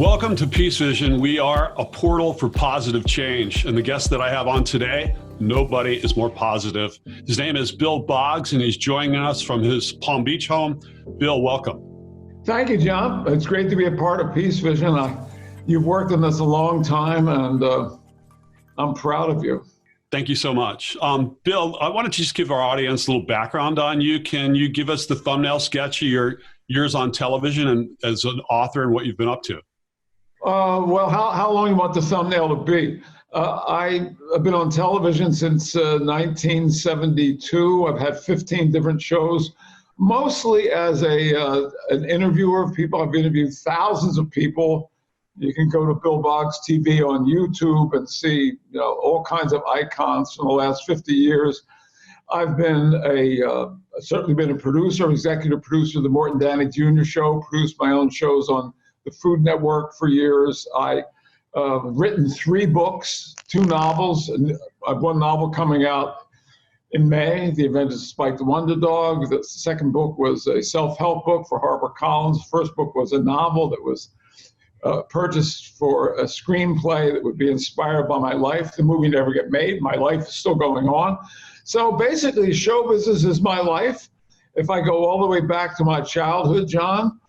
Welcome to PeaceVision. We are a portal for positive change. And the guest that I have on today, nobody is more positive. His name is Bill Boggs, and he's joining us from his Palm Beach home. Bill, welcome. Thank you, John. It's great to be a part of PeaceVision. You've worked on this a long time, and I'm proud of you. Thank you so much. Bill, I wanted to just give our audience a little background on you. Can you give us the thumbnail sketch of your years on television and as an author and what you've been up to? Well, how long you want the thumbnail to be? I've been on television since 1972. I've had 15 different shows, mostly as an interviewer of people. I've interviewed thousands of people. You can go to BillBoggsTV on YouTube and see all kinds of icons from the last 50 years. I've been certainly been a producer, executive producer of the Morton Downey Jr. Show, produced my own shows on the Food Network for years. I've written 3 books, 2 novels. I've one novel coming out in May, The Adventures of Spike the Wonder Dog. The second book was a self-help book for HarperCollins. The first book was a novel that was purchased for a screenplay that would be inspired by my life. The movie never got made. My life is still going on. So basically, show business is my life. If I go all the way back to my childhood, John,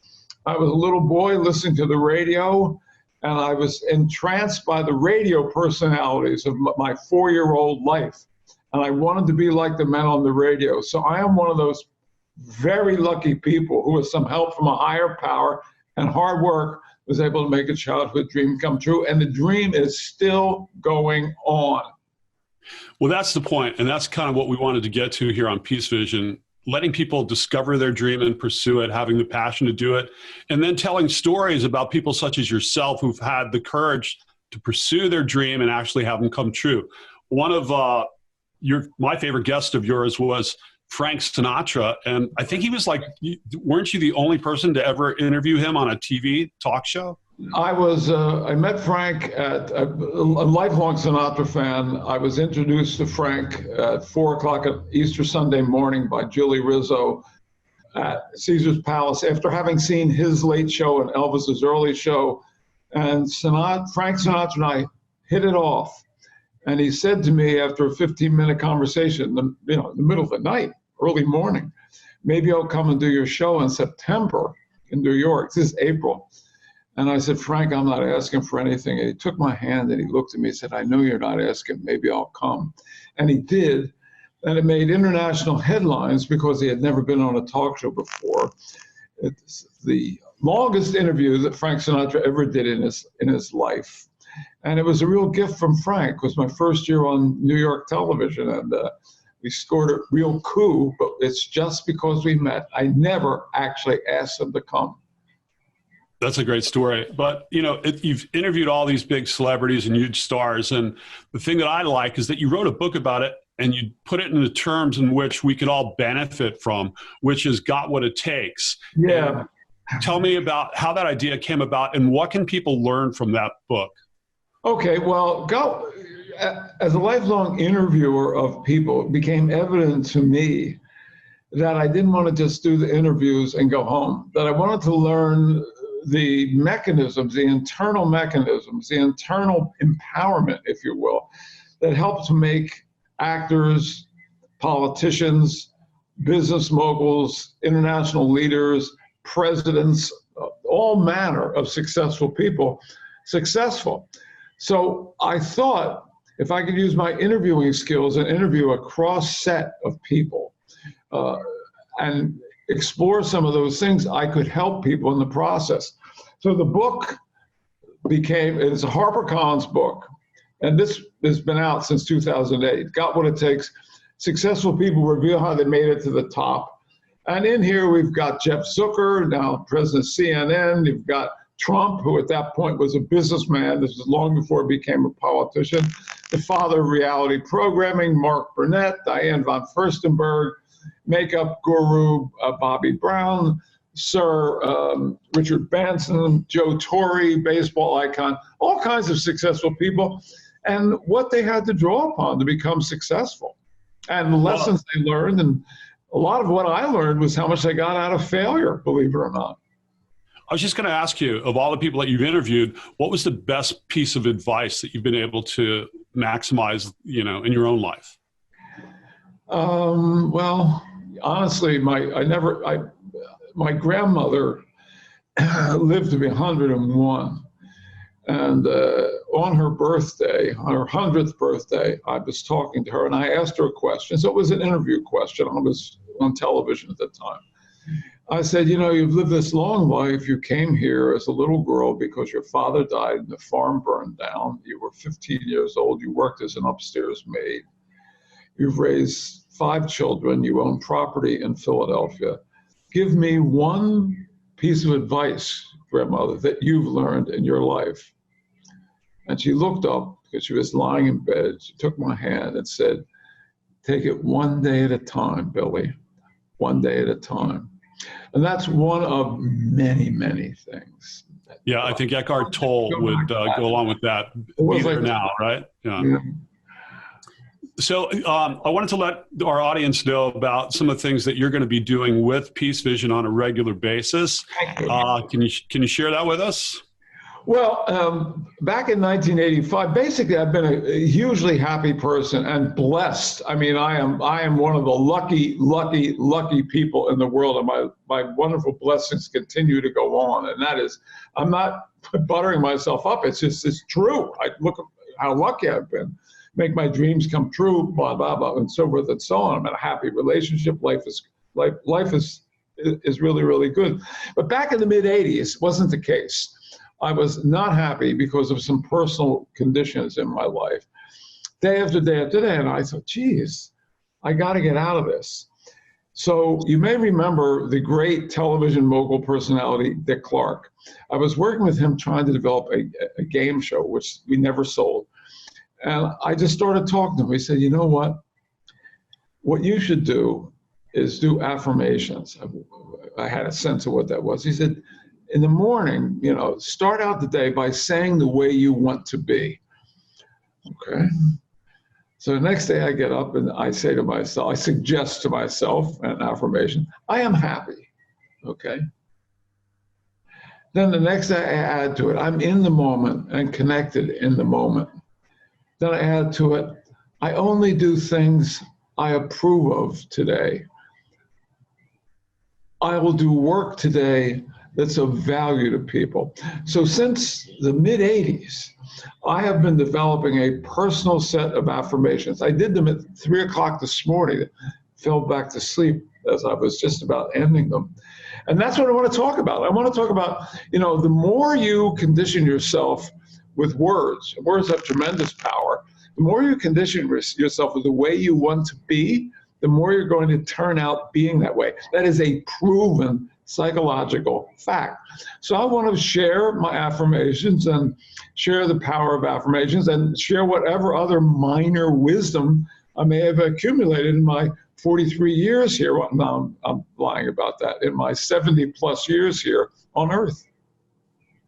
I was a little boy listening to the radio, and I was entranced by the radio personalities of my 4-year-old life. And I wanted to be like the men on the radio. So I am one of those very lucky people who, with some help from a higher power and hard work, was able to make a childhood dream come true. And the dream is still going on. Well, that's the point. And that's kind of what we wanted to get to here on PeaceVision. Letting people discover their dream and pursue it, having the passion to do it, and then telling stories about people such as yourself who've had the courage to pursue their dream and actually have them come true. One of my favorite guest of yours was Frank Sinatra, and I think he was like, weren't you the only person to ever interview him on a TV talk show? I met Frank at a lifelong Sinatra fan. I was introduced to Frank at 4 o'clock at Easter Sunday morning by Julie Rizzo at Caesar's Palace after having seen his late show and Elvis's early show. And Frank Sinatra and I hit it off. And he said to me after a 15-minute conversation, in the middle of the night, early morning, maybe I'll come and do your show in September in New York. This is April. And I said, Frank, I'm not asking for anything. And he took my hand and he looked at me and said, I know you're not asking, maybe I'll come. And he did. And it made international headlines because he had never been on a talk show before. It's the longest interview that Frank Sinatra ever did in his life. And it was a real gift from Frank. It was my first year on New York television. And we scored a real coup, but it's just because we met. I never actually asked him to come. That's a great story. But, you've interviewed all these big celebrities and huge stars. And the thing that I like is that you wrote a book about it and you put it in the terms in which we could all benefit from, which is Got What It Takes. Yeah. And tell me about how that idea came about and what can people learn from that book? Okay, well, as a lifelong interviewer of people, it became evident to me that I didn't want to just do the interviews and go home, that I wanted to learn the mechanisms, the internal empowerment, if you will, that help to make actors, politicians, business moguls, international leaders, presidents, all manner of successful people successful. So I thought if I could use my interviewing skills and interview a cross set of people and explore some of those things, I could help people in the process. So the book it's a HarperCollins book, and this has been out since 2008. Got What It Takes. Successful people reveal how they made it to the top. And in here we've got Jeff Zucker, now president of CNN. You've got Trump, who at that point was a businessman. This was long before he became a politician. The father of reality programming, Mark Burnett, Diane von Furstenberg, makeup guru Bobby Brown, Sir Richard Branson, Joe Torre, baseball icon, all kinds of successful people, and what they had to draw upon to become successful, and the lessons they learned. And a lot of what I learned was how much I got out of failure, believe it or not. I was just going to ask you, of all the people that you've interviewed, what was the best piece of advice that you've been able to maximize, in your own life? Well, honestly, my grandmother lived to be 101. And on her birthday, on her 100th birthday, I was talking to her and I asked her a question. So it was an interview question. I was on television at the time. I said, you've lived this long life. You came here as a little girl because your father died and the farm burned down. You were 15 years old. You worked as an upstairs maid. You've raised 5 children. You own property in Philadelphia. Give me one piece of advice, grandmother, that you've learned in your life. And she looked up because she was lying in bed. She took my hand and said, take it one day at a time, Billy, one day at a time. And that's one of many, many things. Yeah, I think Eckhart Tolle would go along with that. Be there now, right? Yeah. So I wanted to let our audience know about some of the things that you're going to be doing with PeaceVision on a regular basis. Can you share that with us? Well, back in 1985, basically, I've been a hugely happy person and blessed. I mean, I am one of the lucky people in the world, and my wonderful blessings continue to go on. And that is, I'm not buttering myself up. It's true. I look at how lucky I've been. Make my dreams come true, blah, blah, blah, and so forth and so on. I'm in a happy relationship. Life is really, really good. But back in the mid-'80s, wasn't the case. I was not happy because of some personal conditions in my life. Day after day after day, and I thought, geez, I got to get out of this. So you may remember the great television mogul personality, Dick Clark. I was working with him trying to develop a game show, which we never sold. And I just started talking to him. He said, you know what? What you should do is do affirmations. I had a sense of what that was. He said, in the morning, start out the day by saying the way you want to be. Okay. So the next day I get up and I say to myself, I suggest to myself an affirmation, I am happy. Okay. Then the next day I add to it, I'm in the moment and connected in the moment. Then I add to it, I only do things I approve of today. I will do work today that's of value to people. So since the mid-'80s, I have been developing a personal set of affirmations. I did them at 3 o'clock this morning, fell back to sleep as I was just about ending them. And that's what I want to talk about. I want to talk about, the more you condition yourself with words have tremendous power. The more you condition yourself with the way you want to be, the more you're going to turn out being that way. That is a proven psychological fact. So I want to share my affirmations and share the power of affirmations and share whatever other minor wisdom I may have accumulated in my 43 years here. Well, no, I'm lying about that. In my 70 plus years here on Earth.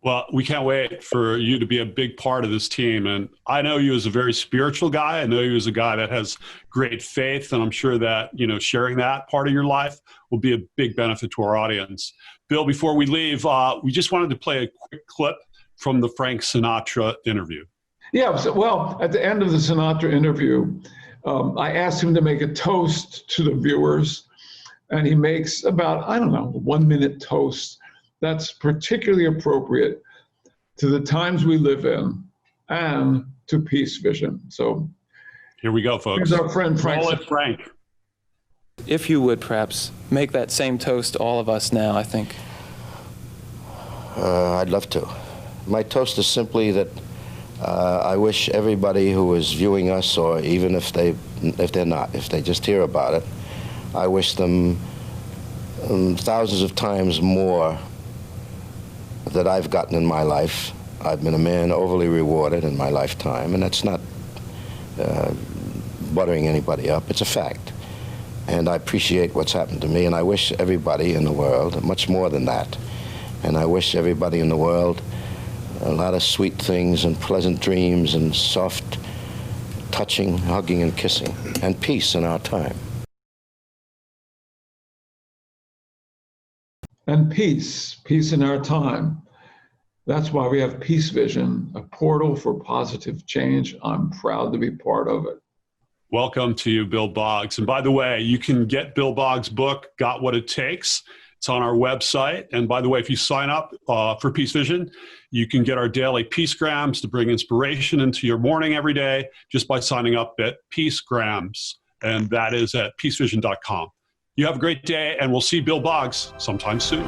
Well, we can't wait for you to be a big part of this team. And I know you as a very spiritual guy. I know you as a guy that has great faith. And I'm sure that, sharing that part of your life will be a big benefit to our audience. Bill, before we leave, we just wanted to play a quick clip from the Frank Sinatra interview. Yeah, well, at the end of the Sinatra interview, I asked him to make a toast to the viewers. And he makes about, 1 minute toast. That's particularly appropriate to the times we live in and to PeaceVision. So here we go, folks. Here's our friend Frank. Frank. If you would perhaps make that same toast to all of us now, I think. I'd love to. My toast is simply that I wish everybody who is viewing us, or even if they just hear about it, I wish them thousands of times more that I've gotten in my life. I've been a man overly rewarded in my lifetime, and that's not buttering anybody up. It's a fact. And I appreciate what's happened to me, and I wish everybody in the world much more than that. And I wish everybody in the world a lot of sweet things and pleasant dreams and soft touching, hugging, and kissing, and peace in our time. and peace in our time. That's why we have PeaceVision, a portal for positive change. I'm proud to be part of it. Welcome to you, Bill Boggs. And by the way, you can get Bill Boggs' book, Got What It Takes. It's on our website. And by the way, if you sign up for PeaceVision, you can get our daily Peacegrams to bring inspiration into your morning every day just by signing up at Peacegrams. And that is at PeaceVision.com. You have a great day, and we'll see Bill Boggs sometime soon.